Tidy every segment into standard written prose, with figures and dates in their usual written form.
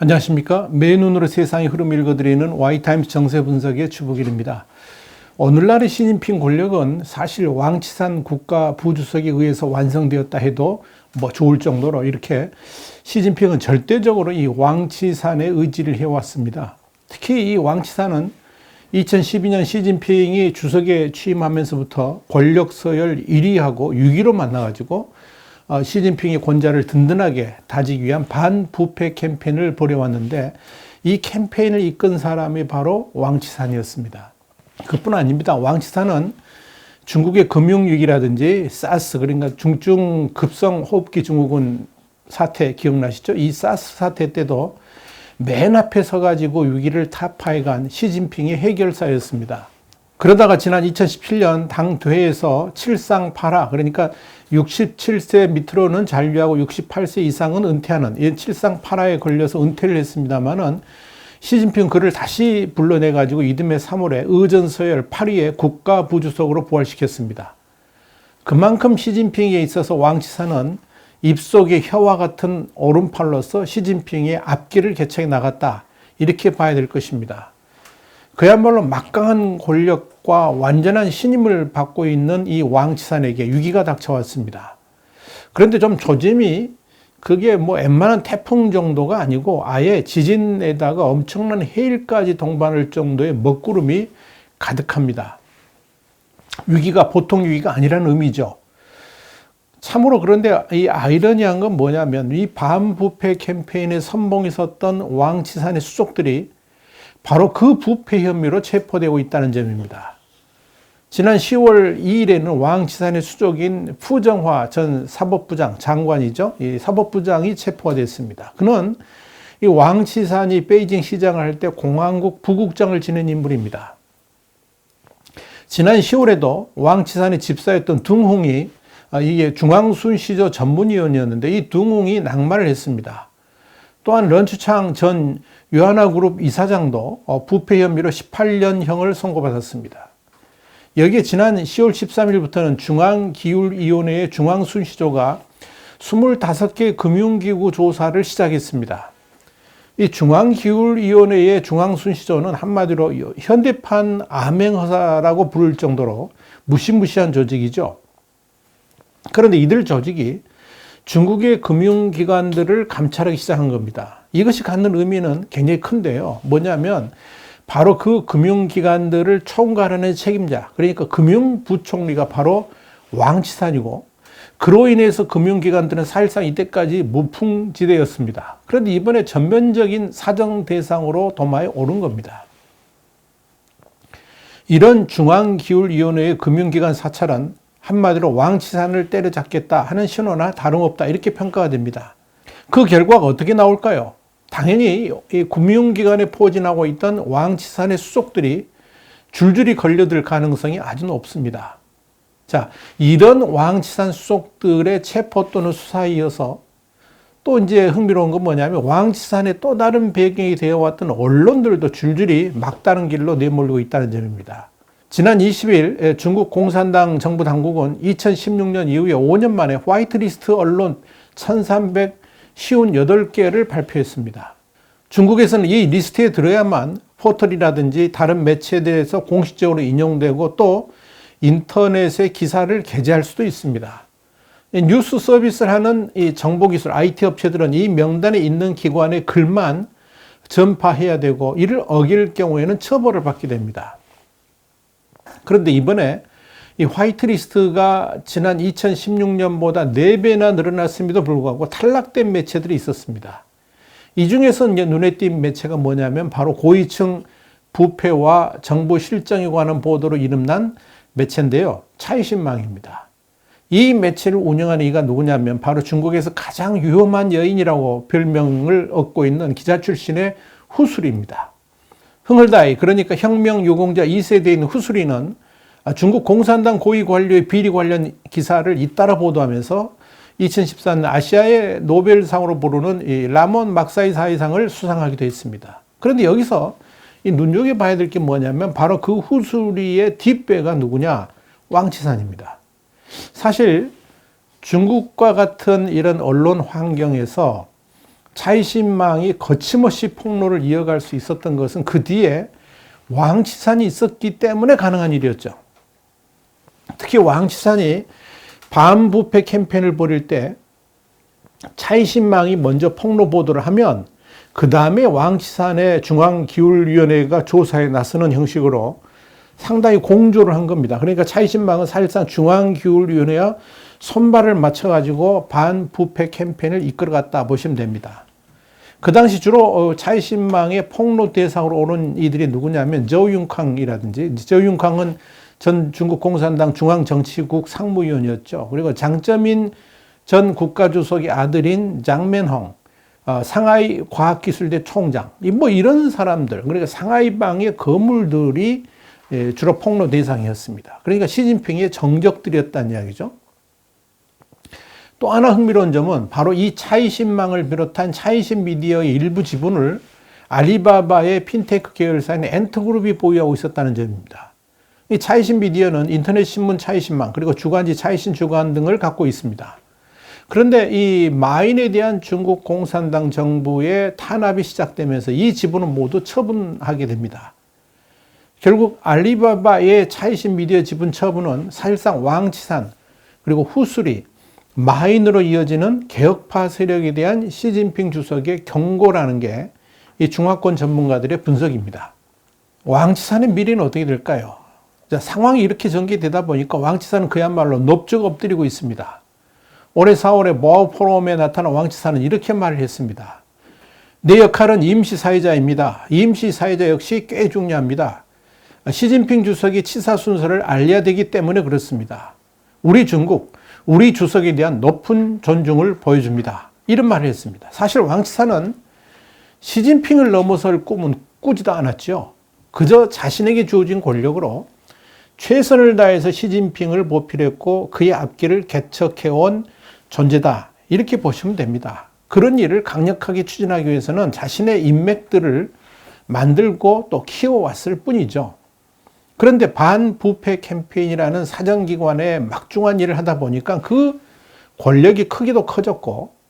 안녕하십니까. 맨눈으로 세상의 흐름을 읽어드리는 Y타임스 정세 분석의 주북일입니다. 오늘날의 시진핑 권력은 사실 왕치산 국가 부주석에 의해서 완성되었다 해도 좋을 정도로 이렇게 시진핑은 절대적으로 이 왕치산의 의지를 해왔습니다. 특히 이 왕치산은 2012년 시진핑이 주석에 취임하면서부터 권력 서열 1위하고 6위로 만나가지고 시진핑의 권좌를 든든하게 다지기 위한 반부패 캠페인을 벌여왔는데 이 캠페인을 이끈 사람이 바로 왕치산이었습니다. 그뿐 아닙니다. 왕치산은 중국의 금융위기라든지 사스, 그러니까 중증 급성 호흡기 증후군 사태 기억나시죠? 이 사스 사태 때도 맨 앞에 서가지고 위기를 타파해간 시진핑의 해결사였습니다. 그러다가 지난 2017년 당 대회에서 7상8하, 그러니까 67세 밑으로는 잔류하고 68세 이상은 은퇴하는 이 7상8하에 걸려서 은퇴를 했습니다만은 시진핑 그를 다시 불러내가지고 이듬해 3월에 의전서열 8위의 국가부주석으로 부활시켰습니다. 그만큼 시진핑에 있어서 왕치산은 입속의 혀와 같은 오른팔로서 시진핑의 앞길을 개척해 나갔다. 이렇게 봐야 될 것입니다. 그야말로 막강한 권력과 완전한 신임을 받고 있는 이 왕치산에게 위기가 닥쳐왔습니다. 그런데 좀 조짐이 그게 웬만한 태풍 정도가 아니고 아예 지진에다가 엄청난 해일까지 동반할 정도의 먹구름이 가득합니다. 위기가 보통 위기가 아니라는 의미죠. 참으로 그런데 이 아이러니한 건 뭐냐면 이 반부패 캠페인에 선봉에 섰던 왕치산의 수족들이 바로 그 부패 혐의로 체포되고 있다는 점입니다. 지난 10월 2일에는 왕치산의 수족인 푸정화 전 사법부장 장관이죠. 이 사법부장이 체포가 됐습니다. 그는 이 왕치산이 베이징 시장을 할 때 공항국 부국장을 지낸 인물입니다. 지난 10월에도 왕치산의 집사였던 둥홍이 이게 중앙순시조 전문위원이었는데 이 둥홍이 낙마를 했습니다. 또한 런추창 전 유하나그룹 이사장도 부패 혐의로 18년형을 선고받았습니다. 여기에 지난 10월 13일부터는 중앙기울위원회의 중앙순시조가 25개 금융기구 조사를 시작했습니다. 이 중앙기울위원회의 중앙순시조는 한마디로 현대판 암행허사라고 부를 정도로 무시무시한 조직이죠. 그런데 이들 조직이 중국의 금융기관들을 감찰하기 시작한 겁니다. 이것이 갖는 의미는 굉장히 큰데요. 뭐냐면 바로 그 금융기관들을 총괄하는 책임자, 그러니까 금융부총리가 바로 왕치산이고 그로 인해서 금융기관들은 사실상 이때까지 무풍지대였습니다. 그런데 이번에 전면적인 사정 대상으로 도마에 오른 겁니다. 이런 중앙기울위원회의 금융기관 사찰은 한마디로 왕치산을 때려잡겠다 하는 신호나 다름없다 이렇게 평가가 됩니다. 그 결과가 어떻게 나올까요? 당연히 이 금융기관에 포진하고 있던 왕치산의 수족들이 줄줄이 걸려들 가능성이 아주 높습니다. 자, 이런 왕치산 수족들의 체포 또는 수사에 이어서 또 이제 흥미로운 건 뭐냐면 왕치산의 또 다른 배경이 되어왔던 언론들도 줄줄이 막다른 길로 내몰리고 있다는 점입니다. 지난 20일 중국 공산당 정부 당국은 2016년 이후에 5년 만에 화이트리스트 언론 1358개를 발표했습니다. 중국에서는 이 리스트에 들어야만 포털이라든지 다른 매체들에서 공식적으로 인용되고 또 인터넷에 기사를 게재할 수도 있습니다. 뉴스 서비스를 하는 이 정보기술 IT 업체들은 이 명단에 있는 기관의 글만 전파해야 되고 이를 어길 경우에는 처벌을 받게 됩니다. 그런데 이번에 이 화이트리스트가 지난 2016년보다 4배나 늘어났음에도 불구하고 탈락된 매체들이 있었습니다. 이 중에서 이제 눈에 띈 매체가 뭐냐면 바로 고위층 부패와 정보 실정에 관한 보도로 이름난 매체인데요. 차이신망입니다. 이 매체를 운영하는 이가 누구냐면 바로 중국에서 가장 위험한 여인이라고 별명을 얻고 있는 기자 출신의 후수리입니다. 흥얼다이, 그러니까 혁명유공자 2세대인 후수리는 중국 공산당 고위 관료의 비리 관련 기사를 잇따라 보도하면서 2014년 아시아의 노벨상으로 부르는 이 라몬 막사이사이상을 수상하기도 했습니다. 그런데 여기서 이 눈여겨봐야 될 게 뭐냐면 바로 그 후수리의 뒷배가 누구냐? 왕치산입니다. 사실 중국과 같은 이런 언론 환경에서 차이신망이 거침없이 폭로를 이어갈 수 있었던 것은 그 뒤에 왕치산이 있었기 때문에 가능한 일이었죠. 특히 왕치산이 반부패 캠페인을 벌일 때 차이신망이 먼저 폭로 보도를 하면 그 다음에 왕치산의 중앙기울위원회가 조사에 나서는 형식으로 상당히 공조를 한 겁니다. 그러니까 차이신망은 사실상 중앙기울위원회와 손발을 맞춰가지고 반부패 캠페인을 이끌어갔다 보시면 됩니다. 그 당시 주로 차이신망의 폭로 대상으로 오른 이들이 누구냐면 저윤캉이라든지, 저윤캉은 전 중국 공산당 중앙정치국 상무위원이었죠. 그리고 장쩌민 전 국가주석의 아들인 장맨홍, 상하이 과학기술대 총장, 뭐 이런 사람들, 그러니까 상하이방의 거물들이 주로 폭로 대상이었습니다. 그러니까 시진핑의 정적들이었다는 이야기죠. 또 하나 흥미로운 점은 바로 이 차이신망을 비롯한 차이신 미디어의 일부 지분을 알리바바의 핀테크 계열사인 엔터그룹이 보유하고 있었다는 점입니다. 이 차이신 미디어는 인터넷 신문 차이신망, 그리고 주간지 차이신 주간 등을 갖고 있습니다. 그런데 이 마인에 대한 중국 공산당 정부의 탄압이 시작되면서 이 지분은 모두 처분하게 됩니다. 결국 알리바바의 차이신 미디어 지분 처분은 사실상 왕치산, 그리고 후수리, 마인으로 이어지는 개혁파 세력에 대한 시진핑 주석의 경고라는 게 이 중화권 전문가들의 분석입니다. 왕치산의 미래는 어떻게 될까요? 자, 상황이 이렇게 전개되다 보니까 왕치산은 그야말로 넙죽 엎드리고 있습니다. 올해 4월에 모아우 포럼에 나타난 왕치산은 이렇게 말을 했습니다. 내 역할은 임시사회자입니다. 임시사회자 역시 꽤 중요합니다. 시진핑 주석이 치사 순서를 알려야 되기 때문에 그렇습니다. 우리 중국, 우리 주석에 대한 높은 존중을 보여줍니다. 이런 말을 했습니다. 사실 왕치산은 시진핑을 넘어설 꿈은 꾸지도 않았죠. 그저 자신에게 주어진 권력으로 최선을 다해서 시진핑을 보필했고 그의 앞길을 개척해온 존재다. 이렇게 보시면 됩니다. 그런 일을 강력하게 추진하기 위해서는 자신의 인맥들을 만들고 또 키워왔을 뿐이죠. 그런데 반부패 캠페인이라는 사정기관의 막중한 일을 하다 보니까 그 권력이 크기도 커졌고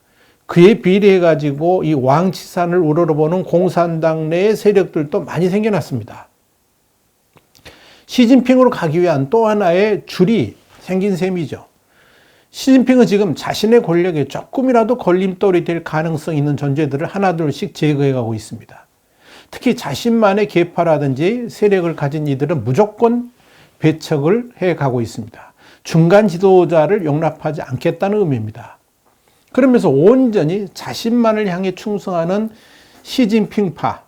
그에 비례해가지고 이 왕치산을 우러러보는 공산당 내의 세력들도 많이 생겨났습니다. 시진핑으로 가기 위한 또 하나의 줄이 생긴 셈이죠. 시진핑은 지금 자신의 권력에 조금이라도 걸림돌이 될 가능성 있는 존재들을 하나둘씩 제거해가고 있습니다. 특히 자신만의 계파라든지 세력을 가진 이들은 무조건 배척을 해가고 있습니다. 중간 지도자를 용납하지 않겠다는 의미입니다. 그러면서 온전히 자신만을 향해 충성하는 시진핑파,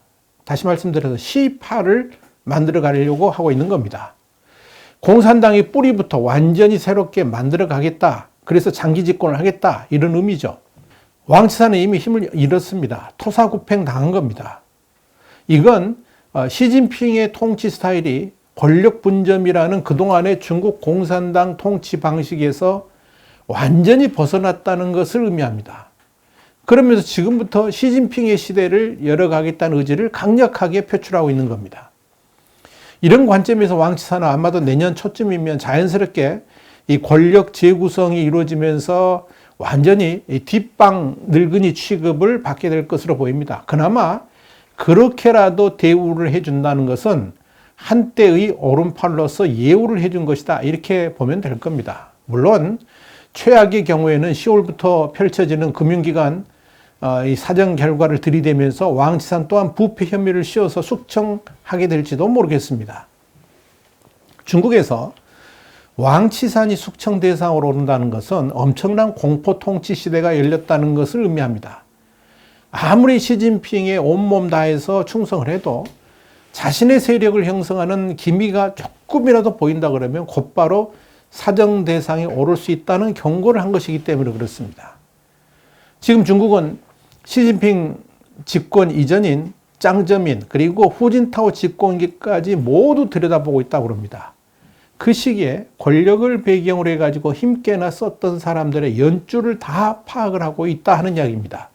다시 말씀드려서 시파를 만들어 가려고 하고 있는 겁니다. 공산당의 뿌리부터 완전히 새롭게 만들어 가겠다. 그래서 장기 집권을 하겠다. 이런 의미죠. 왕치산은 이미 힘을 잃었습니다. 토사구팽 당한 겁니다. 이건 시진핑의 통치 스타일이 권력 분점이라는 그동안의 중국 공산당 통치 방식에서 완전히 벗어났다는 것을 의미합니다. 그러면서 지금부터 시진핑의 시대를 열어가겠다는 의지를 강력하게 표출하고 있는 겁니다. 이런 관점에서 왕치산은 아마도 내년 초쯤이면 자연스럽게 이 권력 재구성이 이루어지면서 완전히 뒷방 늙은이 취급을 받게 될 것으로 보입니다. 그나마 그렇게라도 대우를 해준다는 것은 한때의 오른팔로서 예우를 해준 것이다. 이렇게 보면 될 겁니다. 물론 최악의 경우에는 10월부터 펼쳐지는 금융기관 이 사정 결과를 들이대면서 왕치산 또한 부패 혐의를 씌워서 숙청하게 될지도 모르겠습니다. 중국에서 왕치산이 숙청 대상으로 오른다는 것은 엄청난 공포 통치 시대가 열렸다는 것을 의미합니다. 아무리 시진핑의 온몸 다해서 충성을 해도 자신의 세력을 형성하는 기미가 조금이라도 보인다 그러면 곧바로 사정 대상에 오를 수 있다는 경고를 한 것이기 때문에 그렇습니다. 지금 중국은 시진핑 집권 이전인 짱저민 그리고 후진타오 집권기까지 모두 들여다보고 있다고 합니다. 그 시기에 권력을 배경으로 해가지고 힘께나 썼던 사람들의 연줄을 다 파악을 하고 있다 하는 이야기입니다.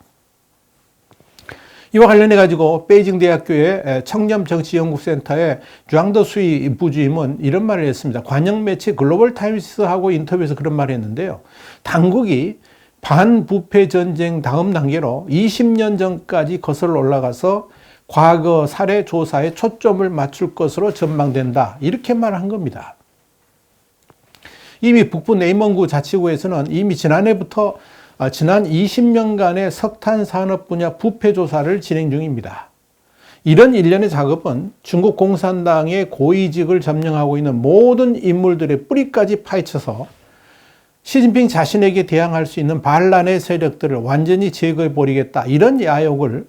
이와 관련해 가지고 베이징 대학교의 청렴정치연구센터의 쥐앙더수이 부주임은 이런 말을 했습니다. 관영 매체 글로벌 타임스하고 인터뷰에서 그런 말을 했는데요. 당국이 반부패 전쟁 다음 단계로 20년 전까지 거슬러 올라가서 과거 사례 조사에 초점을 맞출 것으로 전망된다. 이렇게 말한 겁니다. 이미 북부 내먼구 자치구에서는 이미 지난해부터 지난 20년간의 석탄 산업 분야 부패 조사를 진행 중입니다. 이런 일련의 작업은 중국 공산당의 고위직을 점령하고 있는 모든 인물들의 뿌리까지 파헤쳐서 시진핑 자신에게 대항할 수 있는 반란의 세력들을 완전히 제거해버리겠다. 이런 야욕을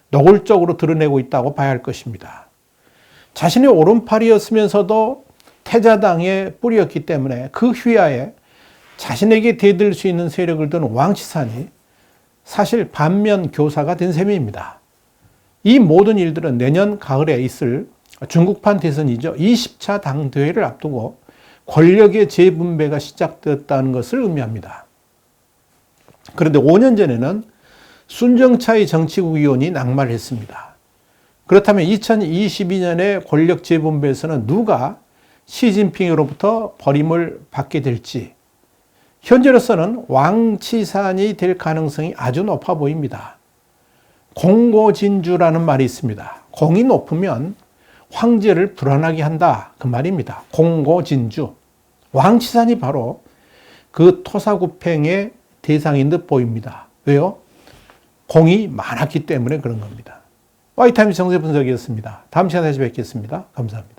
노골적으로 드러내고 있다고 봐야 할 것입니다. 자신의 오른팔이었으면서도 태자당의 뿌리였기 때문에 그 휘하에 자신에게 대들 수 있는 세력을 둔 왕치산이 사실 반면 교사가 된 셈입니다. 이 모든 일들은 내년 가을에 있을 중국판 대선이죠. 20차 당대회를 앞두고 권력의 재분배가 시작되었다는 것을 의미합니다. 그런데 5년 전에는 순정차의 정치국 위원이 낙마를 했습니다. 그렇다면 2022년의 권력 재분배에서는 누가 시진핑으로부터 버림을 받게 될지 현재로서는 왕치산이 될 가능성이 아주 높아 보입니다. 공고진주라는 말이 있습니다. 공이 높으면 황제를 불안하게 한다. 그 말입니다. 공고진주. 왕치산이 바로 그 토사구팽의 대상인 듯 보입니다. 왜요? 공이 많았기 때문에 그런 겁니다. 와이타임스 정세분석이었습니다. 다음 시간에 다시 뵙겠습니다. 감사합니다.